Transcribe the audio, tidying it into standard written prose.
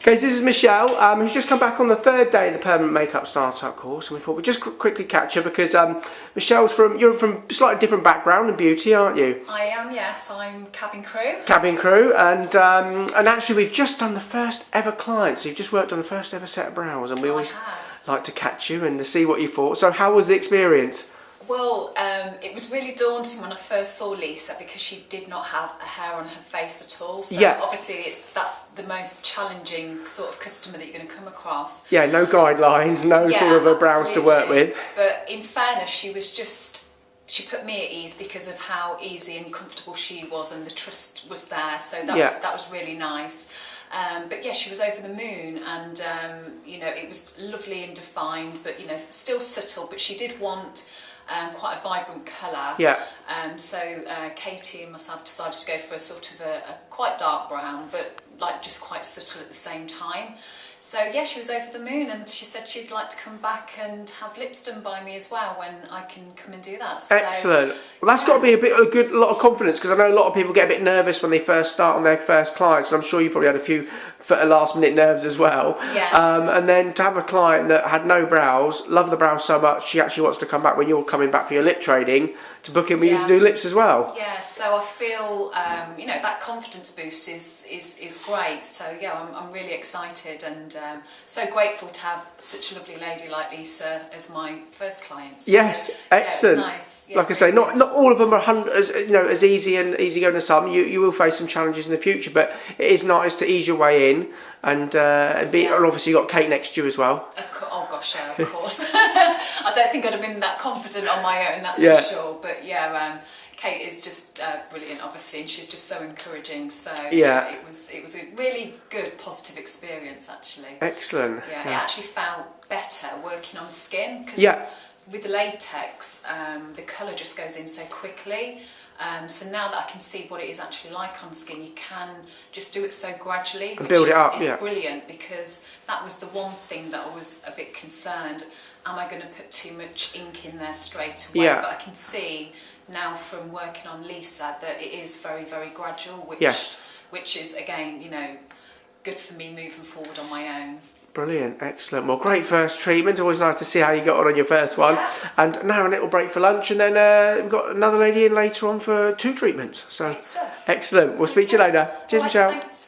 Okay, so this is Michelle, who's just come back on the third day of the permanent makeup startup course, and we thought we'd just quickly catch her because Michelle's you're from a slightly different background in beauty, aren't you? I am, yes. I'm cabin crew. Cabin crew, and actually we've just done the first ever client, so you've just worked on the first ever set of brows, and we always like to catch you and to see what you thought. So how was the experience? Well, it was really daunting when I first saw Lisa because she did not have a hair on her face at all. So obviously that's the most challenging sort of customer that you're going to come across. Yeah, no guidelines, no sort of a brows to work with. But in fairness, she put me at ease because of how easy and comfortable she was, and the trust was there. So that was really nice. But yeah, she was over the moon, and you know, it was lovely and defined, but you know, still subtle. But she did want quite a vibrant colour. Yeah. So Katy and myself decided to go for a sort of a quite dark brown, but like just quite subtle at the same time. So yeah, she was over the moon, and she said she'd like to come back and have lips done by me as well when I can come and do that. So, excellent. Well, that's got to be a lot of confidence, because I know a lot of people get a bit nervous when they first start on their first clients, and I'm sure you probably had a few last minute nerves as well. Yes. And then to have a client that had no brows, loved the brows so much, she actually wants to come back when you're coming back for your lip training to book in with you to do lips as well. Yeah, so I feel you know, that confidence boost is great. So yeah, I'm really excited and so grateful to have such a lovely lady like Lisa as my first client. So, yes, excellent. Yeah, it's nice. Yeah, like I say, not all of them are as easy and easygoing as some. You will face some challenges in the future, but it is nice to ease your way in and obviously you've got Kate next to you as well. Of course, oh gosh, yeah, of course. I don't think I'd have been that confident on my own, that's for sure. But yeah, Kate is just brilliant, obviously, and she's just so encouraging. So yeah, it was a really good, positive experience, actually. Excellent. Yeah, it actually felt better working on skin because with the latex, the colour just goes in so quickly. So now that I can see what it is actually like on skin, you can just do it so gradually, which build it up, is brilliant, because that was the one thing that I was a bit concerned. Am I going to put too much ink in there straight away? But I can see now from working on Lisa that it is very, very gradual, which is, again, you know, good for me moving forward on my own. Brilliant, excellent. Well, great first treatment. Always nice to see how you got on your first one. Yeah. And now a little break for lunch, and then we've got another lady in later on for 2 treatments. So excellent. We'll speak to you later. Cheers, Michelle. Thanks.